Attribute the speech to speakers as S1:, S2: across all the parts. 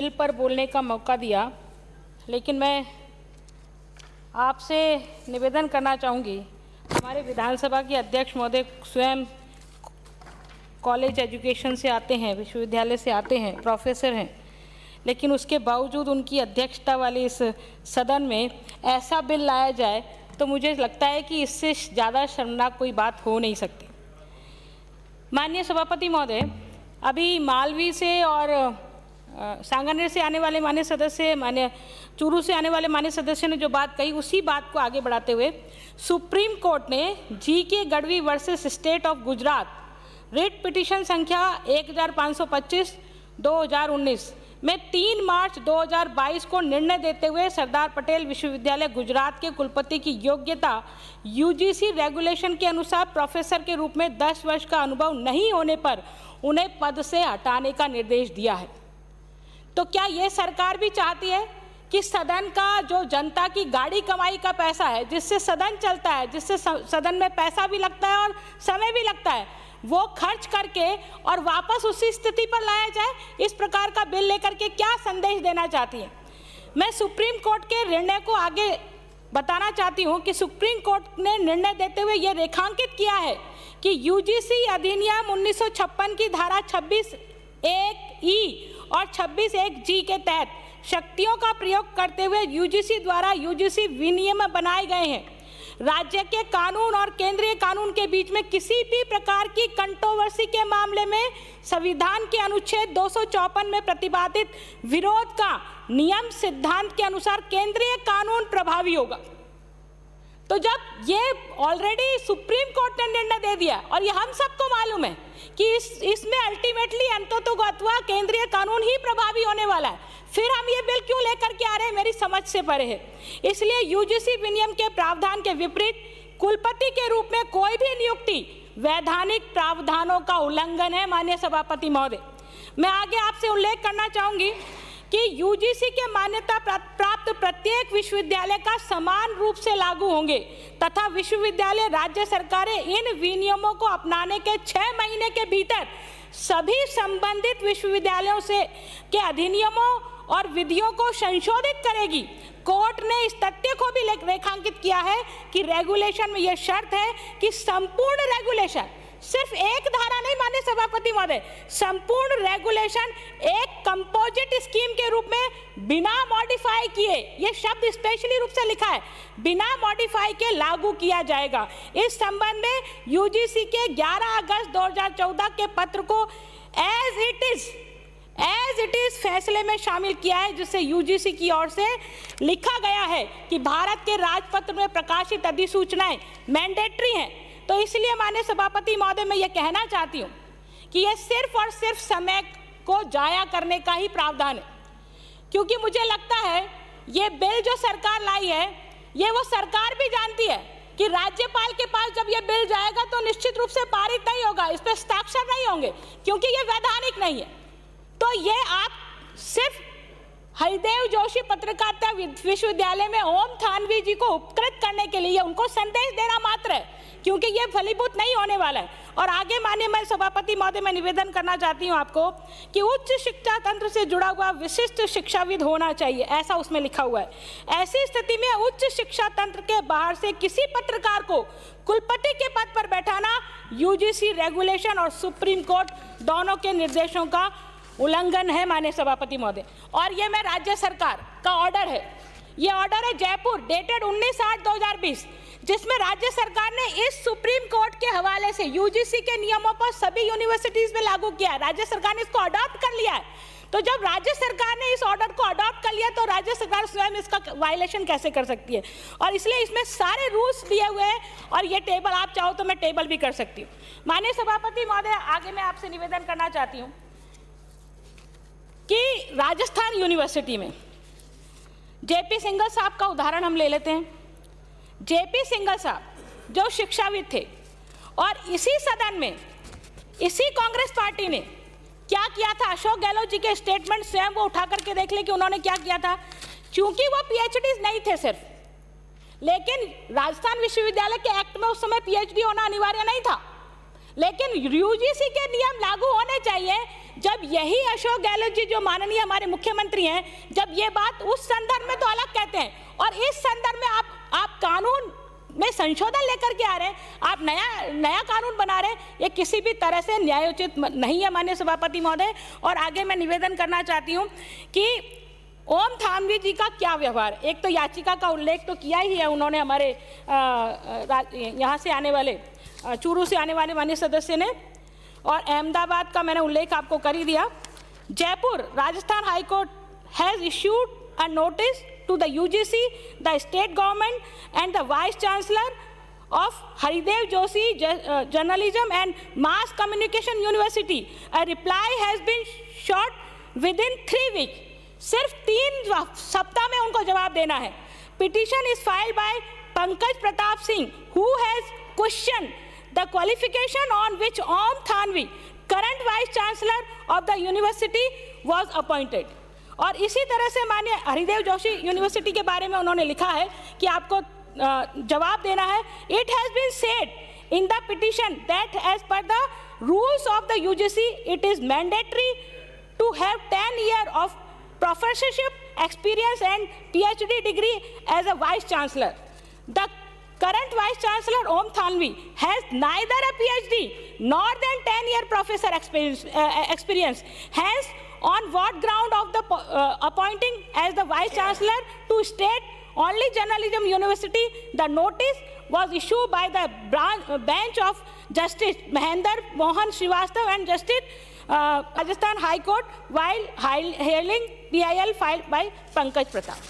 S1: Bill पर बोलने का मौका दिया, लेकिन मैं आपसे निवेदन करना चाहूँगी। हमारे विधानसभा के अध्यक्ष महोदय स्वयं कॉलेज एजुकेशन से आते हैं, विश्वविद्यालय से आते हैं, प्रोफेसर हैं, लेकिन उसके बावजूद उनकी अध्यक्षता वाले इस सदन में ऐसा बिल लाया जाए तो मुझे लगता है कि इससे ज़्यादा शर्मनाक कोई बात हो नहीं सकती। माननीय सभापति महोदय, अभी मालवी से और सांगानेर से आने वाले माननीय सदस्य, माननीय चूरू से आने वाले माननीय सदस्य ने जो बात कही, उसी बात को आगे बढ़ाते हुए सुप्रीम कोर्ट ने GK. Gadhvi versus state of Gujarat writ petition संख्या 1525/2019 में 3 मार्च 2022 को निर्णय देते हुए सरदार पटेल विश्वविद्यालय गुजरात के कुलपति की योग्यता यूजीसी रेगुलेशन के अनुसार प्रोफेसर के रूप में 10 वर्ष का अनुभव नहीं होने पर उन्हें पद से हटाने का निर्देश दिया है। तो क्या ये सरकार भी चाहती है कि सदन का जो जनता की गाड़ी कमाई का पैसा है, जिससे सदन चलता है, जिससे सदन में पैसा भी लगता है और समय भी लगता है, वो खर्च करके और वापस उसी स्थिति पर लाया जाए? इस प्रकार का बिल लेकर के क्या संदेश देना चाहती है? मैं सुप्रीम कोर्ट के निर्णय को आगे बताना चाहती हूँ कि सुप्रीम कोर्ट ने निर्णय देते हुए ये रेखांकित किया है कि यूजीसी अधिनियम 1956 की धारा 26(1)(e) और 26(1)(g) के तहत शक्तियों का प्रयोग करते हुए यूजीसी द्वारा यूजीसी विनियम बनाए गए हैं। राज्य के कानून और केंद्रीय कानून के बीच में किसी भी प्रकार की कंट्रोवर्सी के मामले में संविधान के अनुच्छेद 254 में प्रतिपादित विरोध का नियम सिद्धांत के अनुसार केंद्रीय कानून प्रभावी होगा। तो जब ये ऑलरेडी सुप्रीम कोर्ट ने निर्णय दे दिया और ये हम सबको मालूम है कि इसमें अल्टीमेटली अंततोगत्वा केंद्रीय कानून ही प्रभावी होने वाला है, फिर हम ये बिल क्यों लेकर के आ रहे हैं, मेरी समझ से परे है। इसलिए यूजीसी विनियम के प्रावधान के विपरीत कुलपति के रूप में कोई भी नियुक्ति वैधानिक प्रावधानों का उल्लंघन है। माननीय सभापति महोदय, मैं आगे आपसे उल्लेख करना चाहूंगी कि यूजीसी के मान्यता प्राप्त प्रत्येक विश्वविद्यालय का समान रूप से लागू होंगे तथा विश्वविद्यालय राज्य सरकारें इन विनियमों को अपनाने के 6 महीने के भीतर सभी संबंधित विश्वविद्यालयों से के अधिनियमों और विधियों को संशोधित करेगी। कोर्ट ने इस तथ्य को भी रेखांकित किया है कि रेगुलेशन में यह शर्त है कि संपूर्ण रेगुलेशन, सिर्फ एक धारा नहीं माननीय सभापति महोदय, संपूर्ण रेगुलेशन एक कंपोजिट स्कीम के रूप में बिना मॉडिफाई किए, ये शब्द स्पेशली रूप से लिखा है, बिना मॉडिफाई के लागू किया जाएगा। इस संबंध में यूजीसी के 11 अगस्त 2014 के पत्र को एज इट इज फैसले में शामिल किया है, जिससे यूजीसी की ओर से लिखा गया है कि भारत के राजपत्र में प्रकाशित अधिसूचनाएं मैंडेटरी हैं। तो इसलिए माननीय सभापति महोदय, मैं ये कहना चाहती हूँ कि ये सिर्फ और सिर्फ समय को जाया करने का ही प्रावधान है, क्योंकि मुझे लगता है ये बिल जो सरकार लाई है, ये वो सरकार भी जानती है कि राज्यपाल के पास जब ये बिल जाएगा तो निश्चित रूप से पारित नहीं होगा, इस पर हस्ताक्षर नहीं होंगे, क्योंकि ये वैधानिक नहीं है। तो ये आप सिर्फ हरिदेव जोशी पत्रकारिता विश्वविद्यालय में ओम थानवी जी को उपकृत करने के लिए उनको संदेश देना मात्र है, क्योंकि ये फलीभूत नहीं होने वाला है। और आगे माननीय मैं सभापति महोदय, मैं निवेदन करना चाहती हूँ आपको कि उच्च शिक्षा तंत्र से जुड़ा हुआ विशिष्ट शिक्षाविद होना चाहिए, ऐसा उसमें लिखा हुआ है। ऐसी स्थिति में उच्च शिक्षा तंत्र के बाहर से किसी पत्रकार को कुलपति के पद पर बैठाना यूजीसी रेगुलेशन और सुप्रीम कोर्ट दोनों के निर्देशों का उल्लंघन है माननीय सभापति महोदय। और ये मैं राज्य सरकार का ऑर्डर है, ये ऑर्डर है जयपुर डेटेड 19/8/2020, जिसमें राज्य सरकार ने इस सुप्रीम कोर्ट के हवाले से यूजीसी के नियमों पर सभी यूनिवर्सिटीज में लागू किया है। राज्य सरकार ने इसको अडॉप्ट कर लिया है। तो जब राज्य सरकार ने इस ऑर्डर को अडॉप्ट कर लिया तो राज्य सरकार स्वयं इसका वायलेशन कैसे कर सकती है? और इसलिए इसमें सारे रूल्स दिए हुए हैं और ये टेबल आप चाहो तो मैं टेबल भी कर सकती हूँ। माननीय सभापति महोदय, आगे मैं आपसे निवेदन करना चाहती हूँ कि राजस्थान यूनिवर्सिटी में जेपी सिंघल साहब का उदाहरण हम ले लेते हैं। जेपी सिंघल साहब जो शिक्षाविद थे, और इसी सदन में इसी कांग्रेस पार्टी ने क्या किया था, अशोक गहलोत जी के स्टेटमेंट स्वयं वो उठा करके देख ले कि उन्होंने क्या किया था। क्योंकि वो पीएचडी नहीं थे सिर्फ, लेकिन राजस्थान विश्वविद्यालय के एक्ट में उस समय पीएचडी होना अनिवार्य नहीं था, लेकिन यूजीसी के नियम लागू होने चाहिए जब यही अशोक गहलोत जी जो माननीय हमारे मुख्यमंत्री हैं, जब ये बात उस संदर्भ में तो अलग कहते हैं, और इस संदर्भ में आप कानून में संशोधन लेकर के आ रहे हैं, आप नया कानून बना रहे हैं, ये किसी भी तरह से न्यायोचित नहीं है माननीय सभापति महोदय। और आगे मैं निवेदन करना चाहती हूँ कि ओम थानवी जी का क्या व्यवहार, एक तो याचिका का उल्लेख तो किया ही है उन्होंने, हमारे यहाँ से आने वाले चूरू से आने वाले माननीय सदस्य ने, और अहमदाबाद का मैंने उल्लेख आपको कर ही दिया। Jaipur Rajasthan high court has issued a notice to the UGC, the state government and the Vice Chancellor of Haridev Joshi Journalism and Mass Communication University. A reply has been shot within 3 weeks. सिर्फ 3 सप्ताह में उनको जवाब देना है। Petition is filed by Pankaj Pratap Singh, who has questioned the qualification on which Om Thanvi, current Vice Chancellor of the university, was appointed. और इसी तरह से माननीय हरिदेव जोशी यूनिवर्सिटी के बारे में उन्होंने लिखा है कि आपको जवाब देना है। It has been said in the petition that as per the rules of the UGC it is mandatory to have 10 years of professorship experience and PhD degree as a vice chancellor. The current Vice Chancellor Om Thanvi has neither a PhD nor than 10 years professor experience. Hence, on what ground of the appointing as the Vice Chancellor to state only journalism university, the notice was issued by the bench of Justice Mahendra Mohan Srivastava and Justice Rajasthan High Court while hailing PIL filed by Pankaj Pratap.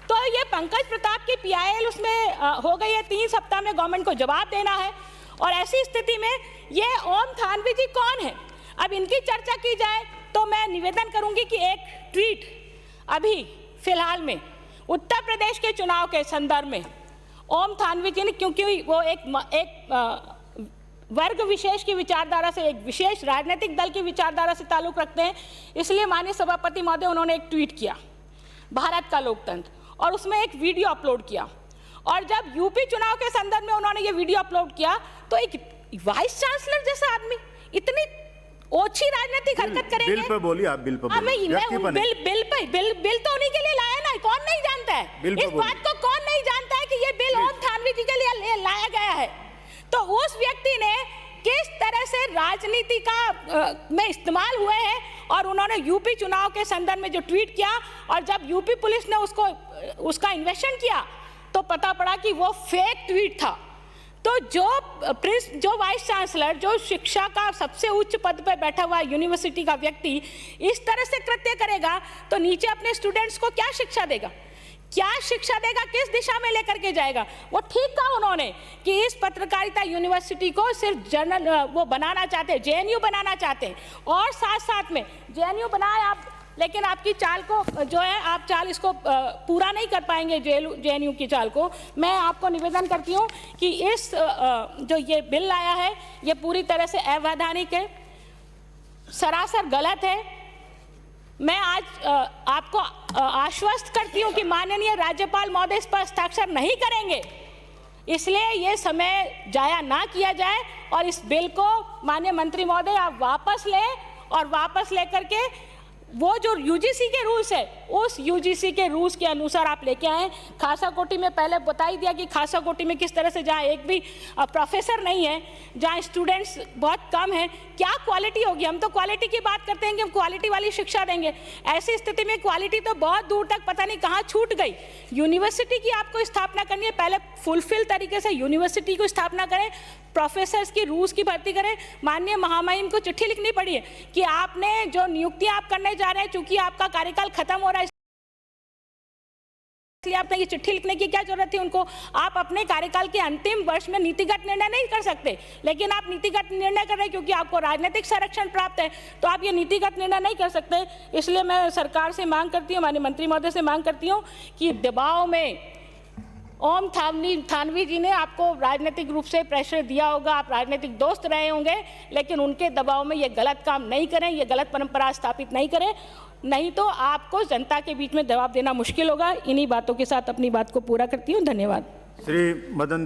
S1: तो ये पंकज प्रताप की PIL उसमें हो गई है, 3 सप्ताह में government को जवाब देना है, और ऐसी स्थिति में ये ओम थानवी जी कौन है? अब इनकी चर्चा की जाए तो मैं निवेदन करूंगी कि एक ट्वीट अभी फिलहाल में उत्तर प्रदेश के चुनाव के संदर्भ में ओम थानवी जी ने, क्योंकि वो एक वर्ग विशेष की विचारधारा से, एक विशेष राजनीतिक दल की विचारधारा से ताल्लुक़ रखते हैं, इसलिए माननीय सभापति महोदय उन्होंने एक ट्वीट किया, भारत का लोकतंत्र, और उसमें एक वीडियो अपलोड किया। और जब यूपी चुनाव के संदर्भ में उन्होंने ये वीडियो अपलोड किया तो एक वाइस चांसलर जैसा आदमी इतनी ओछी राजनीतिक हरकत करेंगे।
S2: बिल पे बोलिए आप, बिल पे बोलिए।
S1: बिल तो उन्हीं के लिए लाया ना, कौन नहीं जानता है इस बात को? कौन नहीं जानता है कि ये बिल ओम थानवी जी के लिए लाया गया है? तो उस व्यक्ति ने किस तरह से राजनीति का में इस्तेमाल हुए हैं, और उन्होंने यूपी चुनाव के संदर्भ में जो ट्वीट किया, और जब यूपी पुलिस ने उसका इन्वेस्टिगेशन किया तो पता पड़ा कि वो फेक ट्वीट था। तो जो वाइस चांसलर, जो शिक्षा का सबसे उच्च पद पर बैठा हुआ यूनिवर्सिटी का व्यक्ति इस तरह से कृत्य करेगा तो नीचे अपने स्टूडेंट्स को क्या शिक्षा देगा? क्या शिक्षा देगा? किस दिशा में लेकर के जाएगा? वो ठीक कहा उन्होंने कि इस पत्रकारिता यूनिवर्सिटी को सिर्फ जर्नल वो बनाना चाहते हैं, JNU बनाना चाहते हैं, और साथ साथ में JNU बनाए आप, लेकिन आपकी चाल को जो है, आप चाल इसको पूरा नहीं कर पाएंगे JNU की चाल को। मैं आपको निवेदन करती हूँ कि इस जो ये बिल आया है ये पूरी तरह से अवैधानिक है, सरासर गलत है। मैं आज आपको आश्वस्त करती हूँ कि माननीय राज्यपाल महोदय इस पर हस्ताक्षर नहीं करेंगे, इसलिए ये समय जाया ना किया जाए, और इस बिल को माननीय मंत्री महोदय आप वापस लें, और वापस लेकर के वो जो यूजीसी के रूल्स है उस यूजीसी के रूल्स के अनुसार आप लेके आए। खासा कोटि में पहले बता ही दिया कि खासा कोटि में किस तरह से, जहाँ एक भी प्रोफेसर नहीं है, जहाँ स्टूडेंट्स बहुत कम हैं, क्या क्वालिटी होगी? हम तो क्वालिटी की बात करते हैं कि हम क्वालिटी वाली शिक्षा देंगे, ऐसी स्थिति में क्वालिटी तो बहुत दूर तक पता नहीं कहाँ छूट गई। यूनिवर्सिटी की आपको स्थापना करनी है, पहले फुलफिल तरीके से यूनिवर्सिटी को स्थापना करें, प्रोफेसर्स की रूस की भर्ती करें। माननीय महामहिम को चिट्ठी लिखनी पड़ी है कि आपने जो नियुक्तियां आप करने जा रहे हैं, चूंकि आपका कार्यकाल खत्म हो रहा है, इसलिए आपने ये चिट्ठी लिखने की क्या जरूरत थी उनको? आप अपने कार्यकाल के अंतिम वर्ष में नीतिगत निर्णय नहीं कर सकते, लेकिन आप नीतिगत निर्णय कर रहे हैं क्योंकि आपको राजनीतिक संरक्षण प्राप्त है, तो आप ये नीतिगत निर्णय नहीं कर सकते। इसलिए मैं सरकार से मांग करती हूँ, माननीय मंत्री महोदय से मांग करती हूँ कि दबाव में ओम थानवी जी ने आपको राजनीतिक रूप से प्रेशर दिया होगा, आप राजनीतिक दोस्त रहे होंगे, लेकिन उनके दबाव में ये गलत काम नहीं करें, ये गलत परंपरा स्थापित नहीं करें, नहीं तो आपको जनता के बीच में जवाब देना मुश्किल होगा। इन्हीं बातों के साथ अपनी बात को पूरा करती हूँ। धन्यवाद।
S2: श्री मदन